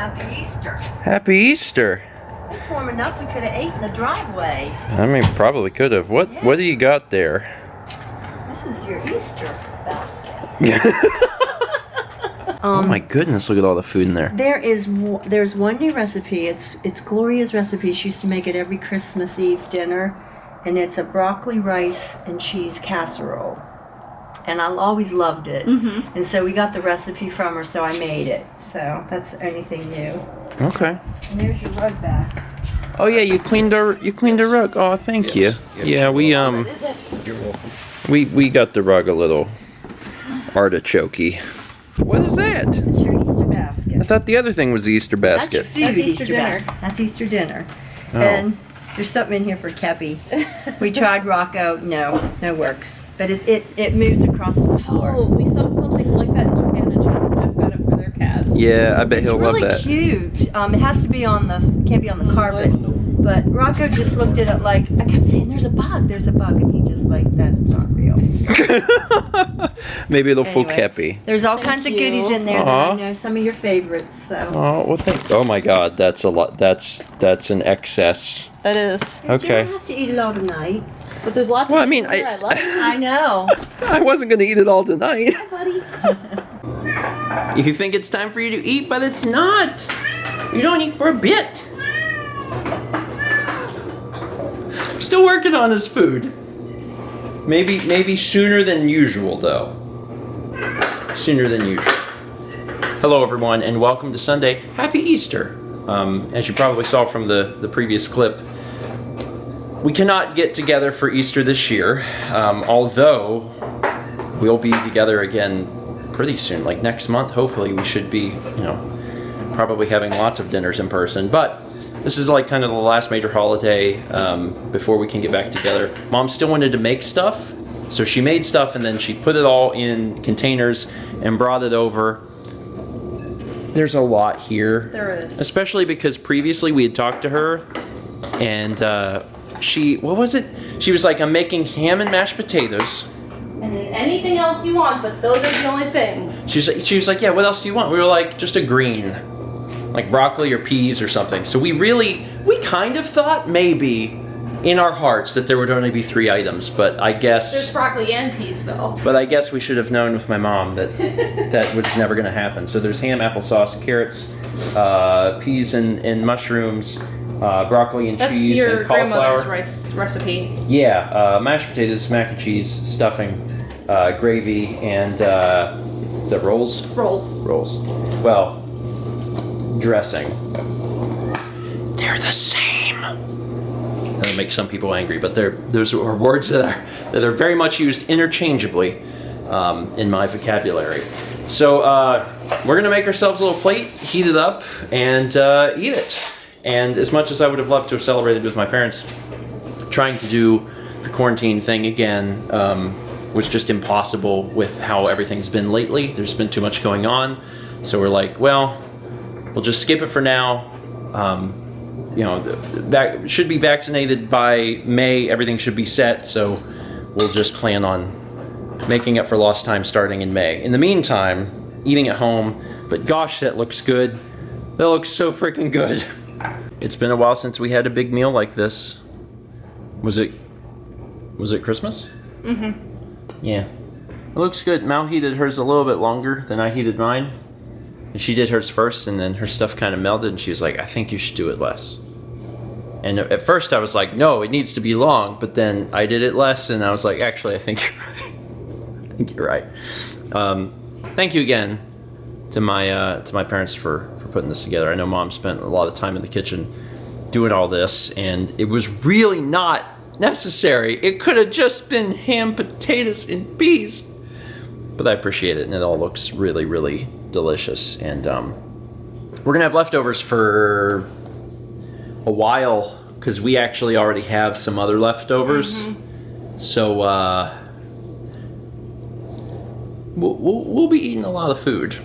Happy Easter. Happy Easter. It's warm enough we could have ate in the driveway. I mean, probably could have. What do you got there? This is your Easter basket. Oh my goodness, look at all the food in there. There's one new recipe. It's Gloria's recipe. She used to make it every Christmas Eve dinner, and it's a broccoli, rice, and cheese casserole. And I always loved it. Mm-hmm. And so we got the recipe from her, so I made it. So that's anything new. Okay. And there's your rug back. Oh yeah, you cleaned our rug. Oh, thank you. Yeah, we You're welcome. we got the rug a little artichokey. What is that? It's your Easter basket. I thought the other thing was the Easter That's your basket. food That's Easter dinner. basket. That's Easter dinner. Oh. And there's something in here for Keppy. We tried Rocco. No works. But it moves across the floor. Oh, we saw something like that in Japan, and Chance got it for their cats. Yeah, I bet It's he'll really love that. cute. It has to be can't be on the carpet. But Rocco just looked at it like, I kept saying, there's a bug, and he just like, that's not real. Maybe it'll fool Anyway, Keppy. There's all Thank kinds of you. goodies in there that Aw. I know, some of your favorites, so. Oh, well, oh my God, that's a lot. That's an excess. That is. You Okay. don't have to eat it all tonight. But there's lots Well, I of mean, things in there. I love it. I know. I wasn't gonna eat it all tonight. Buddy. You think it's time for you to eat, but it's not. You don't eat for a bit. I'm still working on his food. Maybe sooner than usual, though. Sooner than usual. Hello, everyone, and welcome to Sunday. Happy Easter. As you probably saw from the previous clip, we cannot get together for Easter this year, although we'll be together again pretty soon, like next month. Hopefully we should be, probably having lots of dinners in person, but this is like kind of the last major holiday before we can get back together. Mom still wanted to make stuff, so she made stuff and then she put it all in containers and brought it over. There's a lot here. There is. Especially because previously we had talked to her and what was it? She was like, I'm making ham and mashed potatoes. And anything else you want, but those are the only things. She was like, yeah, what else do you want? We were like, just a green. Like broccoli or peas or something. So we kind of thought maybe in our hearts that there would only be 3 items, but I guess... There's broccoli and peas, though. But I guess we should have known with my mom that that was never going to happen. So there's ham, applesauce, carrots, peas and mushrooms, broccoli and That's cheese your and cauliflower. grandmother's rice recipe. Yeah, mashed potatoes, mac and cheese, stuffing, gravy, and is that rolls? Rolls. Rolls. Well, dressing. They're the same. That'll make some people angry, but those are words that are very much used interchangeably in my vocabulary. So we're gonna make ourselves a little plate, heat it up, and eat it. And as much as I would have loved to have celebrated with my parents, trying to do the quarantine thing again was just impossible with how everything's been lately. There's been too much going on, so we're like, well, we'll just skip it for now. That should be vaccinated by May. Everything should be set, so we'll just plan on making up for lost time starting in May. In the meantime, eating at home, but gosh, that looks good. That looks so freaking good. It's been a while since we had a big meal like this. Was it Christmas? Mm-hmm. Yeah. It looks good. Mal heated hers a little bit longer than I heated mine. And she did hers first, and then her stuff kind of melted, and she was like, I think you should do it less. And at first I was like, no, it needs to be long, but then I did it less, and I was like, actually, I think you're right. I think you're right. Thank you again to my parents for putting this together. I know Mom spent a lot of time in the kitchen doing all this, and it was really not necessary. It could have just been ham, potatoes, and peas. But I appreciate it, and it all looks really, really delicious. And we're gonna have leftovers for a while because we actually already have some other leftovers. Mm-hmm. So we'll be eating a lot of food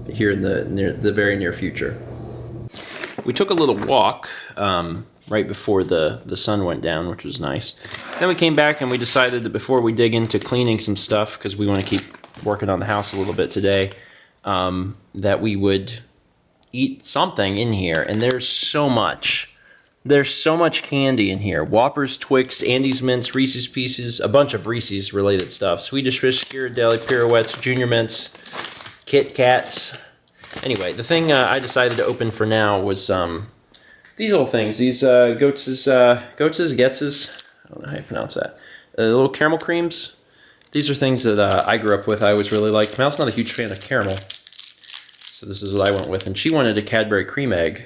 here in the very near future. We took a little walk right before the sun went down, which was nice. Then we came back and we decided that before we dig into cleaning some stuff, because we want to keep working on the house a little bit today, that we would eat something in here, and there's so much. There's so much candy in here. Whoppers, Twix, Andes Mints, Reese's Pieces, a bunch of Reese's related stuff. Swedish Fish, Ghirardelli, Pirouettes, Junior Mints, Kit Kats. Anyway, the thing I decided to open for now was these little things. These Goats's, Getz's, I don't know how you pronounce that. Little caramel creams. These are things that I grew up with. I always really liked. Mal's not a huge fan of caramel, so this is what I went with. And she wanted a Cadbury cream egg,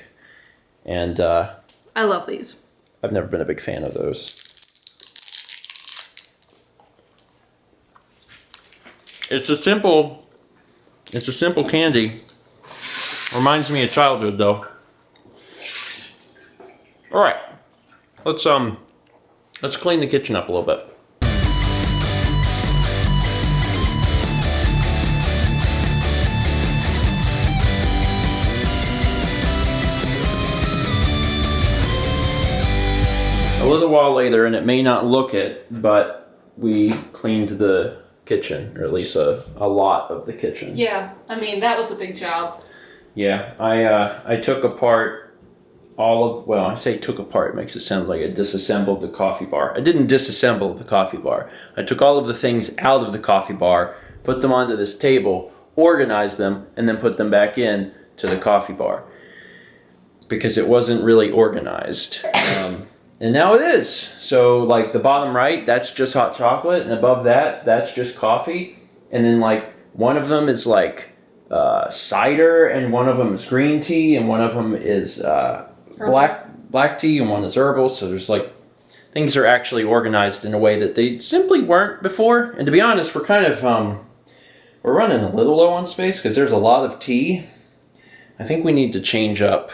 and I love these. I've never been a big fan of those. It's a simple candy. Reminds me of childhood, though. All right, let's clean the kitchen up a little bit. A little while later, and it may not look it, but we cleaned the kitchen, or at least a lot of the kitchen. Yeah, I mean, that was a big job. Yeah, I took apart all of, well, I say took apart, it makes it sound like I disassembled the coffee bar. I didn't disassemble the coffee bar. I took all of the things out of the coffee bar, put them onto this table, organized them, and then put them back in to the coffee bar. Because it wasn't really organized. And now it is. So like the bottom right, that's just hot chocolate, and above that, that's just coffee. And then like one of them is like cider, and one of them is green tea, and one of them is black tea, and one is herbal. So there's like things are actually organized in a way that they simply weren't before. And to be honest, we're kind of we're running a little low on space because there's a lot of tea. I think we need to change up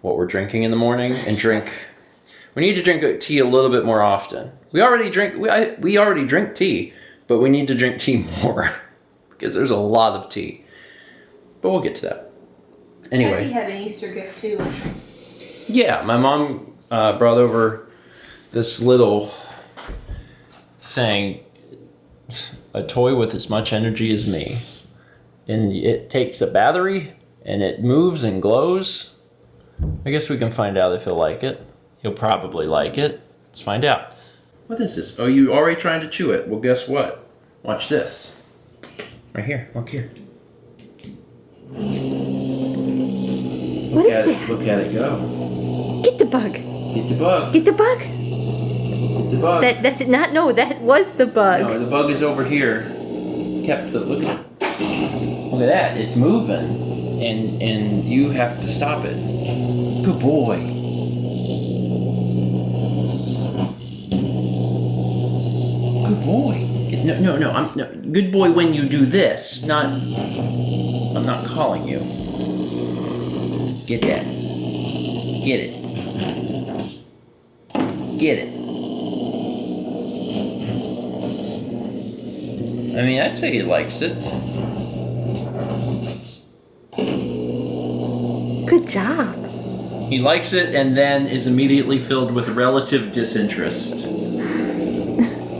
what we're drinking in the morning and drink. We need to drink tea a little bit more often. We already drink tea, but we need to drink tea more because there's a lot of tea. But we'll get to that. Anyway. We had an Easter gift too. Yeah, my mom brought over this little thing, a toy with as much energy as me. And it takes a battery and it moves and glows. I guess we can find out if he'll like it. He'll probably like it. Let's find out. What is this? Oh, you already trying to chew it? Well, guess what? Watch this. Right here. Look here. What is that? Look at it go. Get the bug. Get the bug. Get the bug. Get the bug. That's not. No, that was the bug. No, the bug is over here. Look at that. It's moving, and you have to stop it. Good boy. Good boy. No. Good boy when you do this. I'm not calling you. Get that. Get it. Get it. I mean, I'd say he likes it. Good job. He likes it and then is immediately filled with relative disinterest.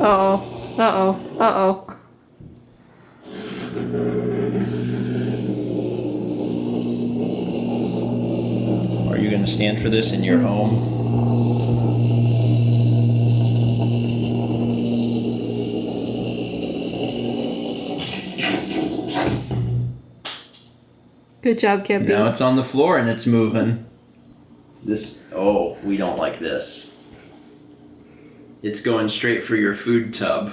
Uh-oh. Uh-oh. Uh-oh. Are you going to stand for this in your home? Good job, Cappy. Now it's on the floor and it's moving. We don't like this. It's going straight for your food tub.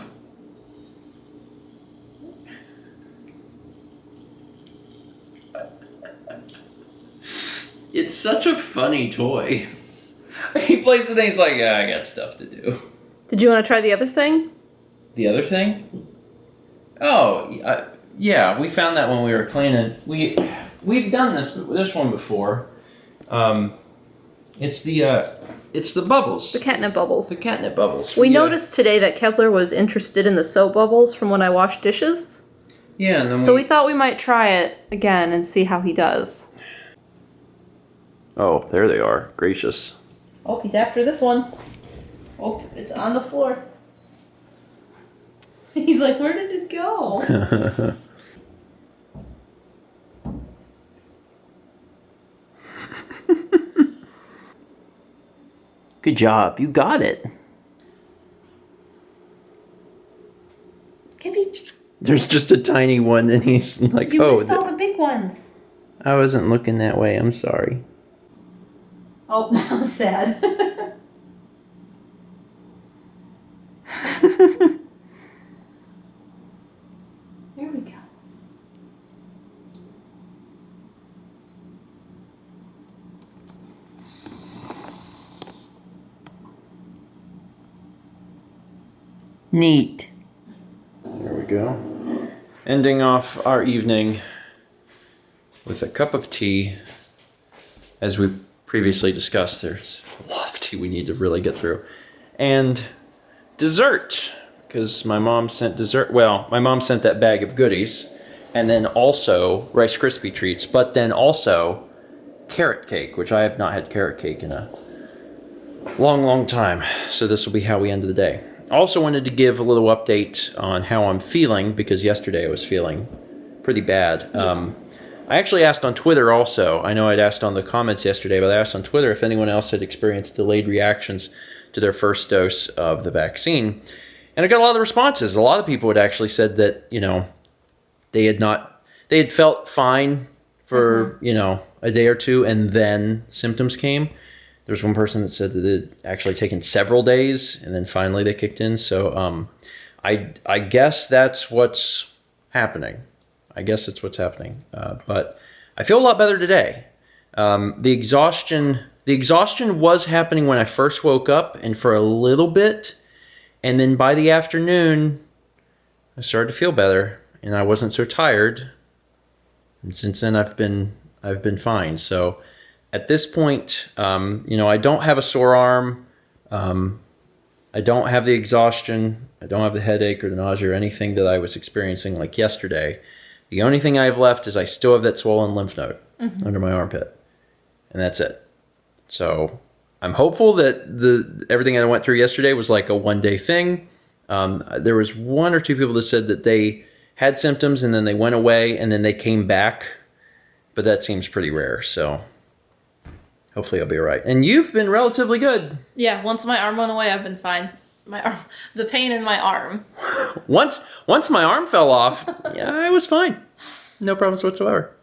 It's such a funny toy. He plays with it and he's like, yeah, I got stuff to do. Did you want to try the other thing? The other thing? Oh, yeah, we found that when we were cleaning. We've done this one before. It's the bubbles. The catnip bubbles. The catnip bubbles. We noticed today that Kepler was interested in the soap bubbles from when I washed dishes. Yeah, and then So we thought we might try it again and see how he does. Oh, there they are. Gracious. Oh, he's after this one. Oh, it's on the floor. He's like, where did it go? Good job. You got it. Kippy, There's just a tiny one, and he's like, you oh, missed all the big ones. I wasn't looking that way. I'm sorry. Oh, that was sad. There we go. Neat. There we go. Ending off our evening with a cup of tea. As we previously discussed, there's a lot of tea we need to really get through. And dessert, because my mom sent dessert. Well, my mom sent that bag of goodies, and then also Rice Krispie treats, but then also carrot cake, which I have not had carrot cake in a long time. So this will be how we end the day. Also wanted to give a little update on how I'm feeling, because yesterday I was feeling pretty bad. I actually asked on Twitter also. I know I'd asked on the comments yesterday, but I asked on Twitter if anyone else had experienced delayed reactions to their first dose of the vaccine. And I got a lot of responses. A lot of people had actually said that, you know, they had felt fine for, you know, a day or two, and then symptoms came. There was one person that said that it had actually taken several days, and then finally they kicked in. So I guess that's what's happening. But I feel a lot better today. The exhaustion was happening when I first woke up, and for a little bit, and then by the afternoon, I started to feel better, and I wasn't so tired. And since then, I've been fine. So at this point, you know, I don't have a sore arm. I don't have the exhaustion. I don't have the headache or the nausea or anything that I was experiencing like yesterday. The only thing I have left is I still have that swollen lymph node under my armpit, and that's it. So I'm hopeful that everything I went through yesterday was like a one-day thing. There was one or two people that said that they had symptoms and then they went away and then they came back, but that seems pretty rare. So hopefully I'll be all right. And you've been relatively good. Yeah, once my arm went away, I've been fine. The pain in my arm. Once my arm fell off, yeah, I was fine. No problems whatsoever.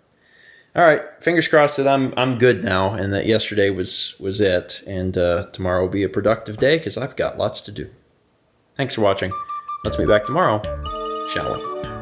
All right, fingers crossed that I'm good now, and that yesterday was it, and tomorrow will be a productive day because I've got lots to do. Thanks for watching. Let's meet back tomorrow, shall we?